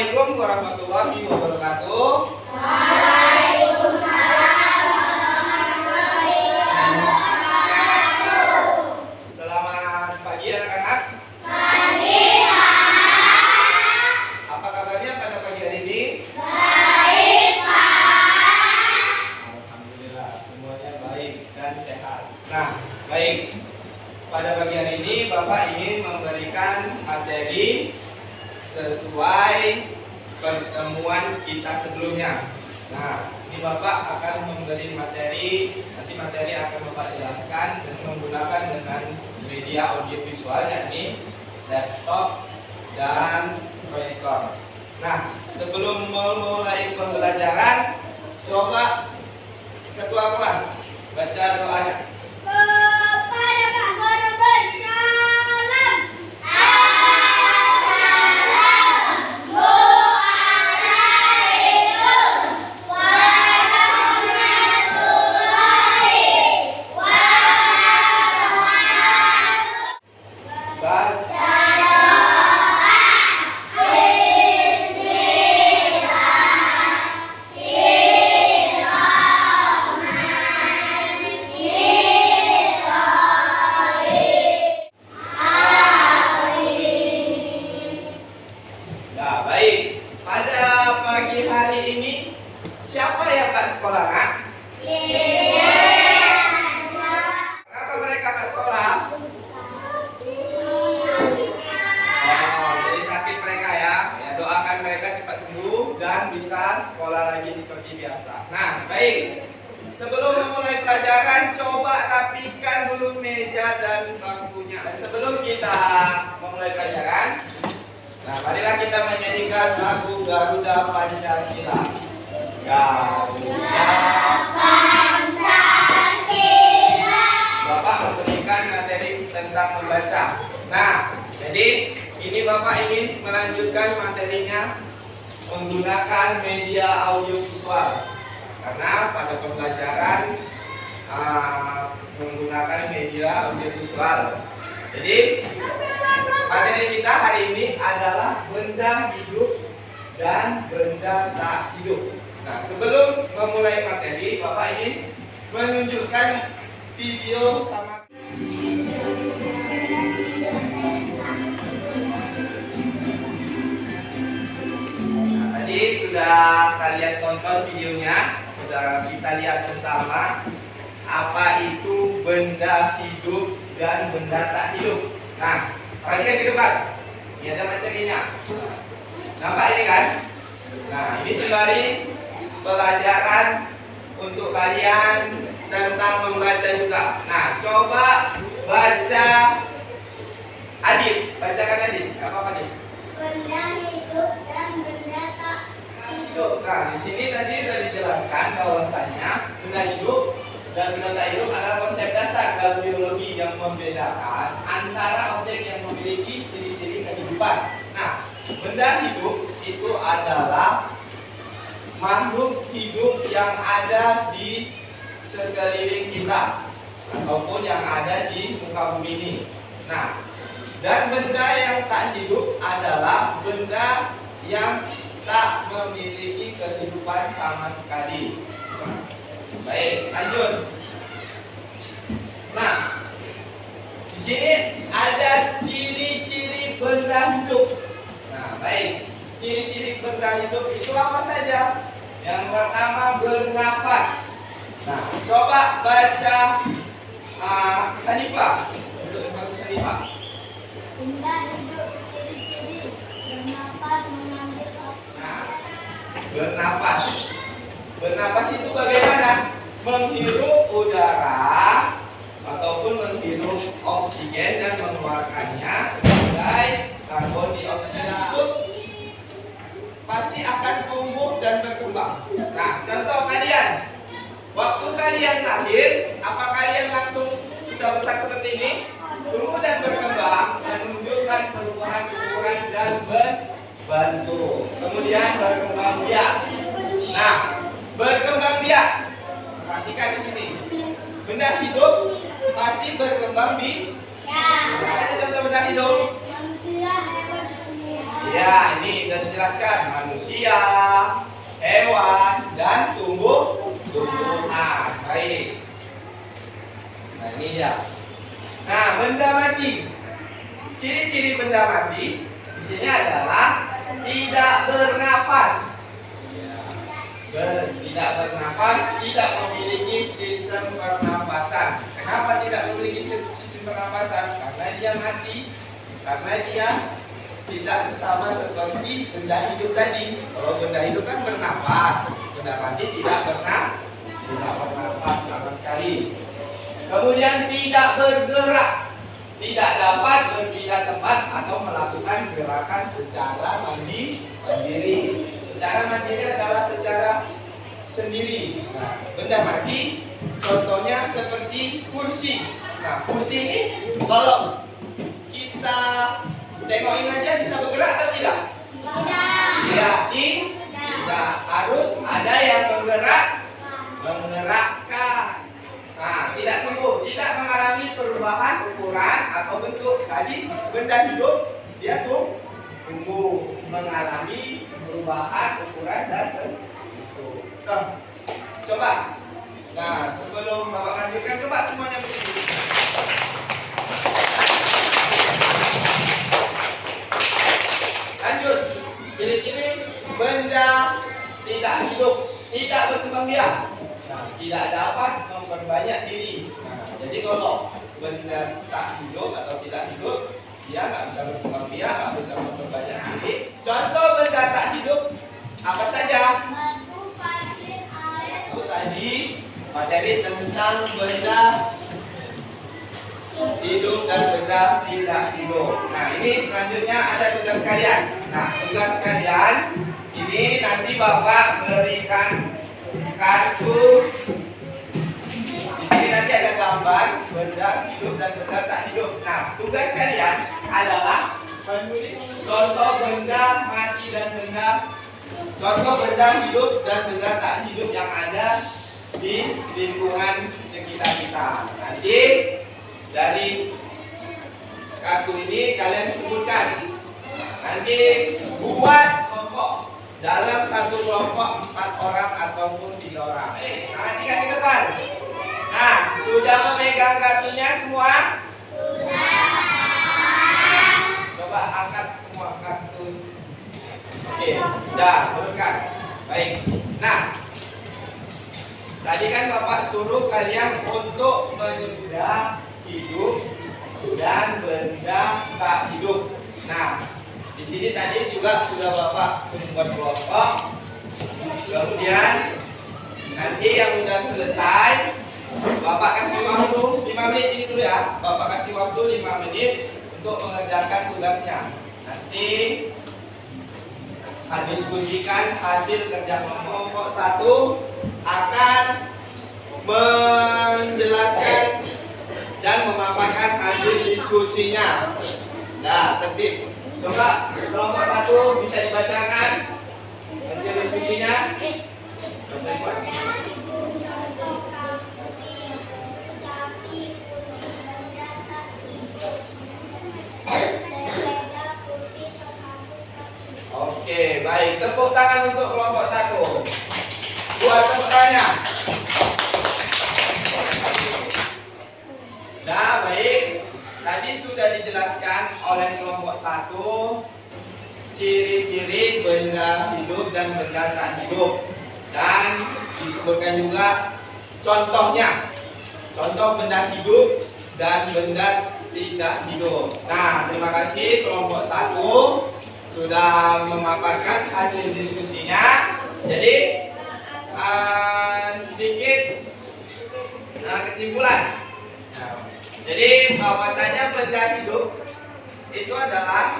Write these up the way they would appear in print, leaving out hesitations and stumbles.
Assalamualaikum warahmatullahi wabarakatuh. Selamat pagi anak-anak. Pagi, Pak. Apa kabarnya pada pagi hari ini? Baik, Pak. Alhamdulillah, semuanya baik dan sehat. Nah, baik. Pada pagi hari ini Bapak ingin memberikan materi sesuai pertemuan kita sebelumnya. Nah, ini Bapak akan memberi materi, nanti materi akan Bapak jelaskan dan menggunakan dengan media audiovisual, yakni laptop dan proyektor. Nah, sebelum memulai pembelajaran, coba ketua kelas baca doanya. Nah, baik. Pada pagi hari ini siapa yang tak sekolah, kan? Kenapa mereka tak sekolah? Jadi sakit mereka ya. Ya, doakan mereka cepat sembuh dan bisa sekolah lagi seperti biasa. Nah, baik. Sebelum memulai pelajaran, coba rapikan dulu meja dan bangkunya. Sebelum kita memulai pelajaran, nah, marilah kita menyanyikan lagu Garuda Pancasila. Garuda Pancasila. Bapak memberikan materi tentang membaca. Nah, jadi ini Bapak ingin melanjutkan materinya menggunakan media audiovisual. Karena pada pembelajaran menggunakan media audiovisual. Jadi materi kita hari ini adalah benda hidup dan benda tak hidup. Nah, sebelum memulai materi, Bapak ingin menunjukkan video sama. Nah, tadi sudah kalian tonton videonya, sudah kita lihat bersama apa itu benda hidup dan benda tak hidup. Nah, perhatikan ke depan. Ini ada materinya. Nampak ini kan? Nah, ini sembari pelajaran untuk kalian tentang membaca juga. Nah, coba baca Adit. Bacakan Adit. Gak apa-apa nih. Benda hidup dan benda tak hidup. Nah, di sini tadi sudah dijelaskan bahwasanya benda hidup dan benda tak hidup adalah konsep dasar dalam biologi yang membedakan antara objek yang memiliki ciri-ciri kehidupan. Nah, benda hidup itu adalah makhluk hidup yang ada di sekeliling kita ataupun yang ada di muka bumi ini. Nah, dan benda yang tak hidup adalah benda yang tak memiliki kehidupan sama sekali. Baik, lanjut. Nah, di sini ada ciri-ciri benda hidup. Nah, baik. Ciri-ciri benda hidup itu apa saja? Yang pertama, bernapas. Nah, coba baca Hanifah. Duduk bagus Hanifah. Benda hidup ciri-ciri bernapas, mengambil oksigen. Nah, bernapas. Bernapas itu bagaimana? Menghirup udara ataupun menghirup oksigen dan mengeluarkannya sebagai karbon dioksida. Itu pasti akan tumbuh dan berkembang. Nah, contoh kalian, waktu kalian lahir, apa kalian langsung sudah besar seperti ini? Tumbuh dan berkembang dan menunjukkan perubahan ukuran dan berbentuk. Kemudian berkembang biak. Nah, berkembang biak. Perhatikan di sini. Benda hidup pasti berkembang biak. Ada contoh benda hidup? Manusia, hewan, Ya, ini sudah dijelaskan manusia, hewan, dan tumbuhan. Baik. Nah, ini ya. Nah, benda mati. Ciri-ciri benda mati di sini adalah tidak bernafas. Tidak bernafas, tidak memiliki sistem pernapasan. Kenapa tidak memiliki sistem pernapasan? Karena dia mati. Karena dia tidak sama seperti benda hidup tadi. Kalau benda hidup kan bernapas, benda mati tidak bernafas sama sekali. Kemudian tidak bergerak, tidak dapat berpindah tempat atau melakukan gerakan secara mandiri. Secara mandiri adalah secara sendiri. Nah, benda mati contohnya seperti kursi. Nah, kursi ini kalau kita tengokin aja bisa bergerak atau tidak? Tidak. Harus ada yang menggerakkan. Nah, tidak mengalami perubahan ukuran atau bentuk. Tadi benda hidup dia tumbuh mengalami perubahan ukuran dan bentuk. Coba. Nah, sebelum Bapak lanjutkan, coba semuanya berdiri. Lanjut. Ciri-ciri benda tidak hidup, tidak berkembang biak. Nah, tidak dapat memperbanyak diri. Nah, jadi kalau benda tak hidup atau tidak hidup, dia nggak bisa berkembang biak, nggak bisa memperbanyak diri. Contoh benda tak hidup apa saja? Batu, pasir, air. Itu tadi materi tentang benda hidup dan benda tidak hidup. Nah, ini selanjutnya ada tugas kalian. Nah, tugas kalian ini nanti Bapak berikan kartu. Di sini nanti ada gambar benda hidup dan benda tak hidup. Nah, tugas kalian adalah menulis contoh benda mati dan contoh benda hidup dan benda tak hidup yang ada di lingkungan sekitar kita. Nanti dari kartu ini kalian sebutkan. Nanti buat kelompok. Dalam satu kelompok 4 orang ataupun 3 orang. Tangan 3 di depan. Nah, sudah memegang kartunya semua? Sudah. Coba angkat semua kartu. Oke, sudah, turunkan. Baik. Nah, tadi kan Bapak suruh kalian untuk benda hidup dan benda tak hidup. Nah, di sini tadi juga sudah Bapak membuat kelompok. Kemudian nanti yang sudah selesai Bapak kasih waktu 5 menit ini dulu ya. Bapak kasih waktu 5 menit untuk mengerjakan tugasnya. Nanti diskusikan hasil kerja kelompok 1 akan menjelaskan dan memaparkan hasil diskusinya. Nah, tertib. Coba kelompok 1 bisa dibacakan hasil diskusinya. Oke, baik. Tepuk tangan untuk kelompok 1. Buat tepuk tangannya. Nah, baik. Tadi sudah dijelaskan oleh kelompok 1 ciri-ciri benda hidup dan benda tak hidup. Dan disebutkan juga contohnya. Contoh benda hidup dan benda tidak hidup. Nah, terima kasih kelompok 1 sudah memaparkan hasil diskusinya. Jadi sedikit kesimpulan. Jadi bahwasanya benda hidup itu adalah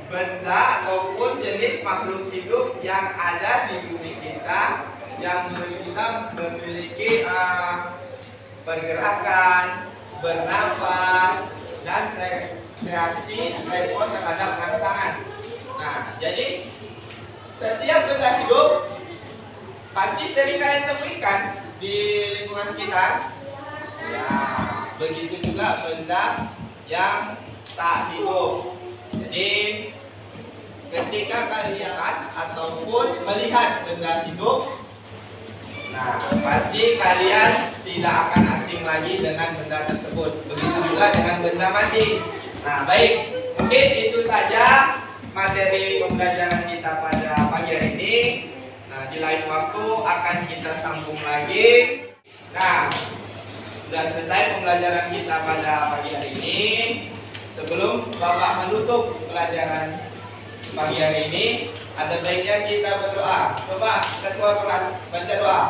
benda ataupun jenis makhluk hidup yang ada di bumi kita yang bisa memiliki pergerakan, bernafas, dan reaksi respon terhadap rangsangan. Nah, jadi setiap benda hidup pasti sering kalian temukan di lingkungan sekitar. Ya, begitu juga benda yang tak hidup. Jadi ketika kalian ataupun melihat benda hidup, nah pasti kalian tidak akan asing lagi dengan benda tersebut. Begitu juga dengan benda mati. Nah baik, mungkin itu saja materi pembelajaran kita pada pagi hari ini. Nah di lain waktu akan kita sambung lagi. Nah sudah selesai pembelajaran kita pada pagi hari ini. Sebelum Bapak menutup pelajaran pagi hari ini, ada baiknya kita berdoa. Coba ketua kelas baca doa.